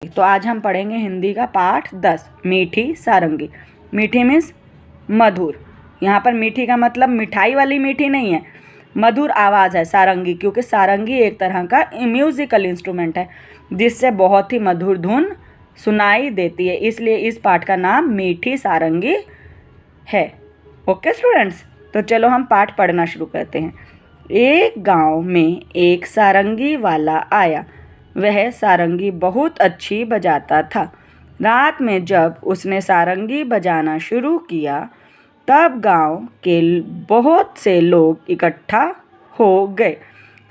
तो आज हम पढ़ेंगे हिंदी का पाठ 10 मीठी सारंगी। मीठी मीन्स मधुर। यहाँ पर मीठी का मतलब मिठाई वाली मीठी नहीं है, मधुर आवाज़ है सारंगी, क्योंकि सारंगी एक तरह का म्यूज़िकल इंस्ट्रूमेंट है जिससे बहुत ही मधुर धुन सुनाई देती है, इसलिए इस पाठ का नाम मीठी सारंगी है। ओके स्टूडेंट्स, तो चलो हम पाठ पढ़ना शुरू करते हैं। एक गांव में एक सारंगी वाला आया। वह सारंगी बहुत अच्छी बजाता था। रात में जब उसने सारंगी बजाना शुरू किया तब गांव के बहुत से लोग इकट्ठा हो गए।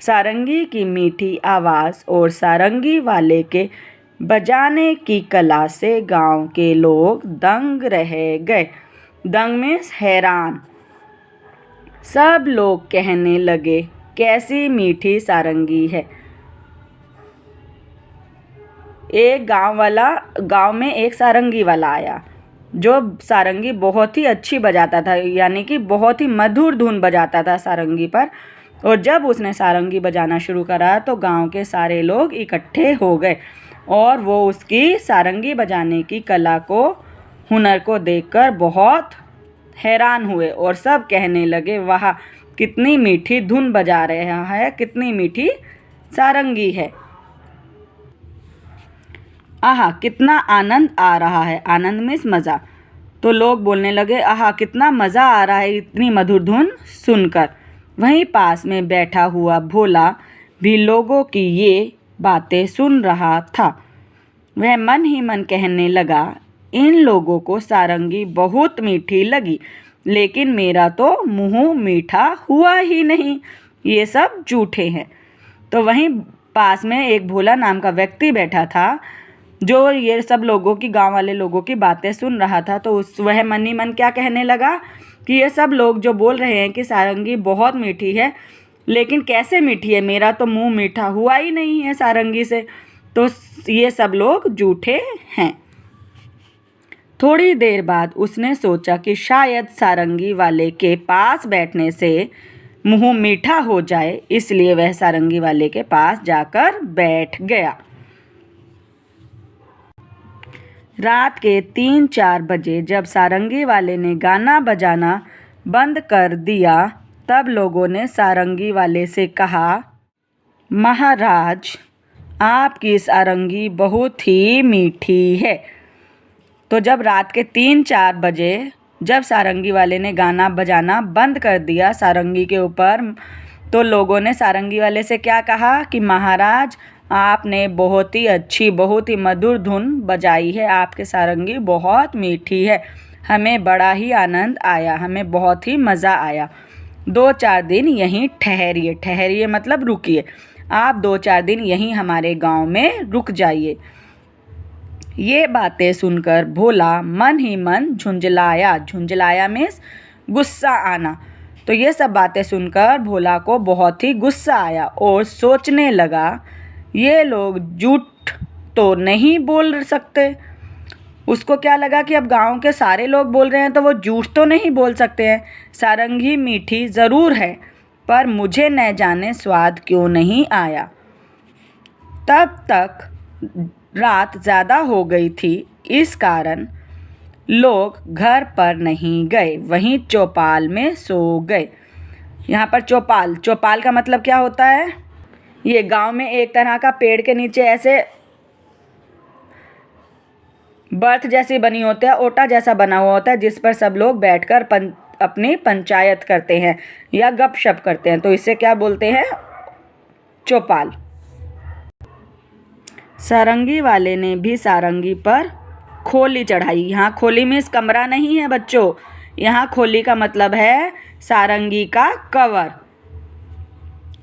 सारंगी की मीठी आवाज़ और सारंगी वाले के बजाने की कला से गांव के लोग दंग रह गए। दंग मीन्स हैरान। सब लोग कहने लगे, कैसी मीठी सारंगी है। एक गांव में एक सारंगी वाला आया जो सारंगी बहुत ही अच्छी बजाता था, यानी कि बहुत ही मधुर धुन बजाता था सारंगी पर। और जब उसने सारंगी बजाना शुरू करा तो गांव के सारे लोग इकट्ठे हो गए और वो उसकी सारंगी बजाने की कला को, हुनर को देखकर बहुत हैरान हुए और सब कहने लगे, वाह कितनी मीठी धुन बजा रहा है, कितनी मीठी सारंगी है। आहा कितना आनंद आ रहा है। आनंद मीन्स मज़ा। तो लोग बोलने लगे, आहा कितना मज़ा आ रहा है इतनी मधुर धुन सुनकर। वहीं पास में बैठा हुआ भोला भी लोगों की ये बातें सुन रहा था। वह मन ही मन कहने लगा, इन लोगों को सारंगी बहुत मीठी लगी, लेकिन मेरा तो मुंह मीठा हुआ ही नहीं, ये सब झूठे हैं। तो वहीं पास में एक भोला नाम का व्यक्ति बैठा था जो ये सब लोगों की, गांव वाले लोगों की बातें सुन रहा था। तो वह मन ही मन क्या कहने लगा कि ये सब लोग जो बोल रहे हैं कि सारंगी बहुत मीठी है, लेकिन कैसे मीठी है, मेरा तो मुंह मीठा हुआ ही नहीं है सारंगी से, तो ये सब लोग झूठे हैं। थोड़ी देर बाद उसने सोचा कि शायद सारंगी वाले के पास बैठने से मुंह मीठा हो जाए, इसलिए वह सारंगी वाले के पास जाकर बैठ गया। रात के 3-4 बजे जब सारंगी वाले ने गाना बजाना बंद कर दिया तब लोगों ने सारंगी वाले से कहा, महाराज आपकी सारंगी बहुत ही मीठी है। तो जब रात के 3-4 बजे जब सारंगी वाले ने गाना बजाना बंद कर दिया सारंगी के ऊपर, तो लोगों ने सारंगी वाले से क्या कहा कि महाराज आपने बहुत ही अच्छी, बहुत ही मधुर धुन बजाई है, आपकी सारंगी बहुत मीठी है, हमें बड़ा ही आनंद आया, हमें बहुत ही मज़ा आया। 2-4 दिन यहीं ठहरिए। ठहरिए मतलब रुकिए। आप 2-4 दिन यहीं हमारे गांव में रुक जाइए। ये बातें सुनकर भोला मन ही मन झुंझलाया। झुंझलाया मीन्स गुस्सा आना। तो ये सब बातें सुनकर भोला को बहुत ही गुस्सा आया और सोचने लगा, ये लोग झूठ तो नहीं बोल सकते। उसको क्या लगा कि अब गांव के सारे लोग बोल रहे हैं तो वो झूठ तो नहीं बोल सकते हैं। सारंगी मीठी ज़रूर है, पर मुझे न जाने स्वाद क्यों नहीं आया। तब तक रात ज़्यादा हो गई थी, इस कारण लोग घर पर नहीं गए, वहीं चौपाल में सो गए। यहाँ पर चौपाल का मतलब क्या होता है? ये गांव में एक तरह का पेड़ के नीचे ऐसे बर्थ जैसी बनी होती है, ओटा जैसा बना हुआ होता है, जिस पर सब लोग बैठकर अपनी पंचायत करते हैं या गपशप करते हैं। तो इसे क्या बोलते हैं? चौपाल। सारंगी वाले ने भी सारंगी पर खोली चढ़ाई। यहाँ खोली मीन्स कमरा नहीं है बच्चों, यहाँ खोली का मतलब है सारंगी का कवर।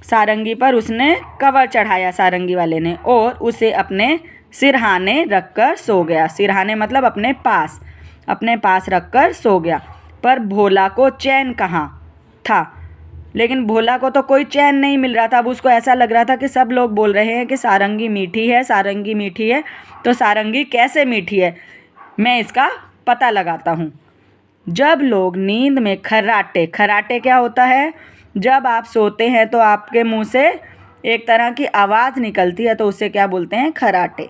सारंगी पर उसने कवर चढ़ाया सारंगी वाले ने और उसे अपने सिरहाने रखकर सो गया। सिरहाने मतलब अपने पास रखकर सो गया। पर भोला को चैन कहाँ था? लेकिन भोला को तो कोई चैन नहीं मिल रहा था। अब उसको ऐसा लग रहा था कि सब लोग बोल रहे हैं कि सारंगी मीठी है, सारंगी मीठी है, तो सारंगी कैसे मीठी है, मैं इसका पता लगाता हूँ। जब लोग नींद में खर्राटे क्या होता है? जब आप सोते हैं तो आपके मुंह से एक तरह की आवाज़ निकलती है, तो उसे क्या बोलते हैं? खर्राटे।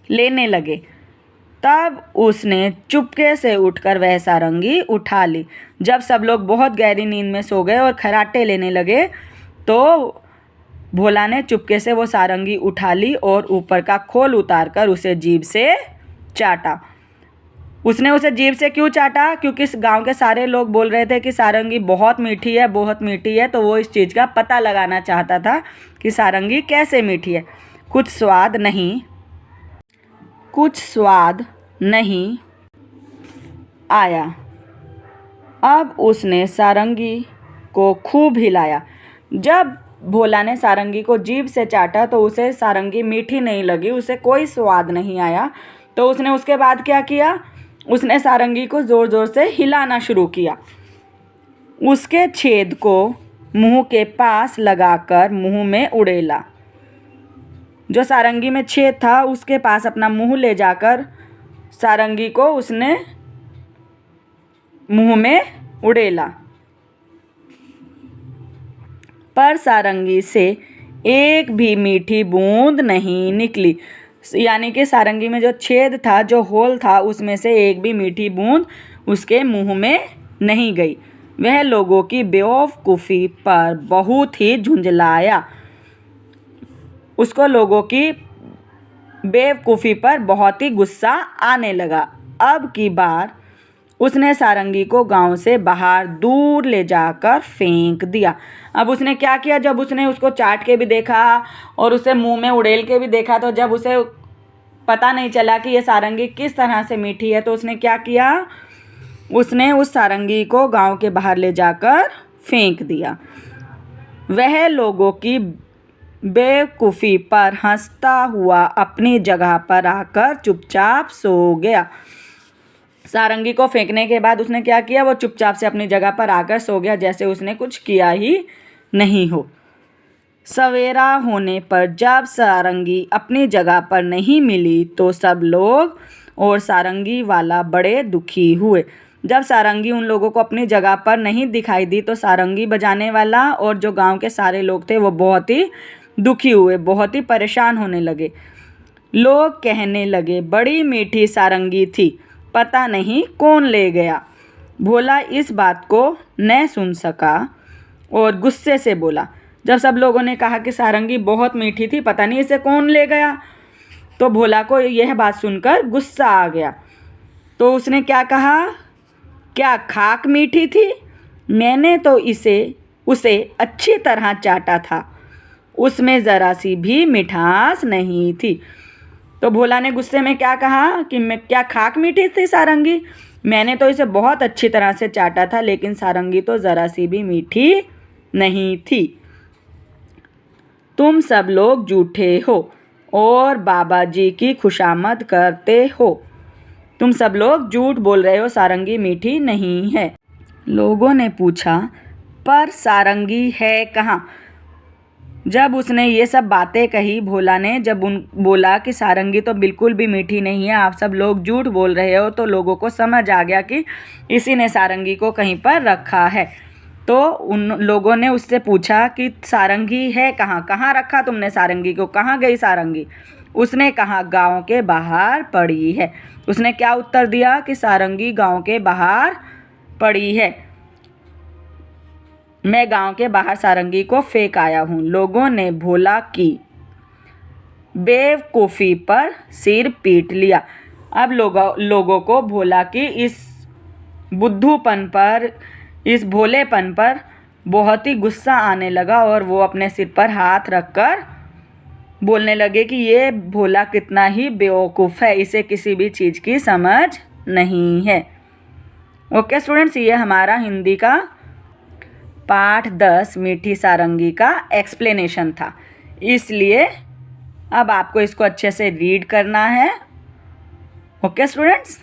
लेने लगे। तब उसने चुपके से उठकर वह सारंगी उठा ली। जब सब लोग बहुत गहरी नींद में सो गए और खर्राटे लेने लगे तो भोला ने चुपके से वो सारंगी उठा ली और ऊपर का खोल उतारकर उसे जीभ से चाटा। उसने उसे जीभ से क्यों चाटा? क्योंकि इस गांव के सारे लोग बोल रहे थे कि सारंगी बहुत मीठी है, बहुत मीठी है। तो वो इस चीज़ का पता लगाना चाहता था कि सारंगी कैसे मीठी है। कुछ स्वाद नहीं आया। अब उसने सारंगी को खूब हिलाया। जब भोला ने सारंगी को जीभ से चाटा तो उसे सारंगी मीठी नहीं लगी, उसे कोई स्वाद नहीं आया। तो उसने उसके बाद क्या किया? उसने सारंगी को ज़ोर ज़ोर से हिलाना शुरू किया। उसके छेद को मुंह के पास लगाकर मुंह में उड़ेला। जो सारंगी में छेद था उसके पास अपना मुंह ले जाकर सारंगी को उसने मुंह में उड़ेला, पर सारंगी से एक भी मीठी बूंद नहीं निकली। यानी कि सारंगी में जो छेद था, जो होल था, उसमें से एक भी मीठी बूंद उसके मुंह में नहीं गई। वह लोगों की बेवकूफ़ी पर बहुत ही झुंझलाया। उसको लोगों की बेवकूफ़ी पर बहुत ही गुस्सा आने लगा। अब की बार उसने सारंगी को गांव से बाहर दूर ले जाकर फेंक दिया। अब उसने क्या किया? जब उसने उसको चाट के भी देखा और उसे मुंह में उड़ेल के भी देखा तो जब उसे पता नहीं चला कि ये सारंगी किस तरह से मीठी है तो उसने क्या किया? उसने उस सारंगी को गांव के बाहर ले जाकर फेंक दिया। वह लोगों की बेवकूफ़ी पर हंसता हुआ अपनी जगह पर आकर चुपचाप सो गया। सारंगी को फेंकने के बाद उसने क्या किया? वो चुपचाप से अपनी जगह पर आकर सो गया, जैसे उसने कुछ किया ही नहीं हो। सवेरा होने पर जब सारंगी अपनी जगह पर नहीं मिली तो सब लोग और सारंगी वाला बड़े दुखी हुए। जब सारंगी उन लोगों को अपनी जगह पर नहीं दिखाई दी तो सारंगी बजाने वाला और जो गांव के सारे लोग थे वो बहुत ही दुखी हुए, बहुत ही परेशान होने लगे। लोग कहने लगे, बड़ी मीठी सारंगी थी, पता नहीं कौन ले गया। भोला इस बात को न सुन सका और गुस्से से बोला। जब सब लोगों ने कहा कि सारंगी बहुत मीठी थी, पता नहीं इसे कौन ले गया, तो भोला को यह बात सुनकर गुस्सा आ गया। तो उसने क्या कहा? क्या खाक मीठी थी? मैंने तो उसे अच्छी तरह चाटा था, उसमें ज़रा सी भी मिठास नहीं थी। तो भोला ने गुस्से में क्या कहा कि मैं क्या खाक मीठी थी सारंगी? मैंने तो इसे बहुत अच्छी तरह से चाटा था, लेकिन सारंगी तो ज़रा सी भी मीठी नहीं थी। तुम सब लोग झूठे हो और बाबा जी की खुशामद करते हो। तुम सब लोग झूठ बोल रहे हो, सारंगी मीठी नहीं है। लोगों ने पूछा, पर सारंगी है कहाँ? जब उसने ये सब बातें कही, भोला ने जब बोला कि सारंगी तो बिल्कुल भी मीठी नहीं है, आप सब लोग झूठ बोल रहे हो, तो लोगों को समझ आ गया कि इसी ने सारंगी को कहीं पर रखा है। तो उन लोगों ने उससे पूछा कि सारंगी है कहाँ? कहाँ रखा तुमने सारंगी को? कहाँ गई सारंगी? उसने कहा, गांव के बाहर पड़ी है। उसने क्या उत्तर दिया? कि सारंगी गांव के बाहर पड़ी है, मैं गांव के बाहर सारंगी को फेंक आया हूँ। लोगों ने भोला की बेवकूफ़ी पर सिर पीट लिया। अब लोगों को भोला की इस बुद्धूपन पर, इस भोलेपन पर बहुत ही गुस्सा आने लगा और वो अपने सिर पर हाथ रखकर बोलने लगे कि ये भोला कितना ही बेवकूफ़ है, इसे किसी भी चीज़ की समझ नहीं है। ओके स्टूडेंट्स, ये हमारा हिंदी का पाठ 10 मीठी सारंगी का एक्सप्लेनेशन था। इसलिए अब आपको इसको अच्छे से रीड करना है। Okay students.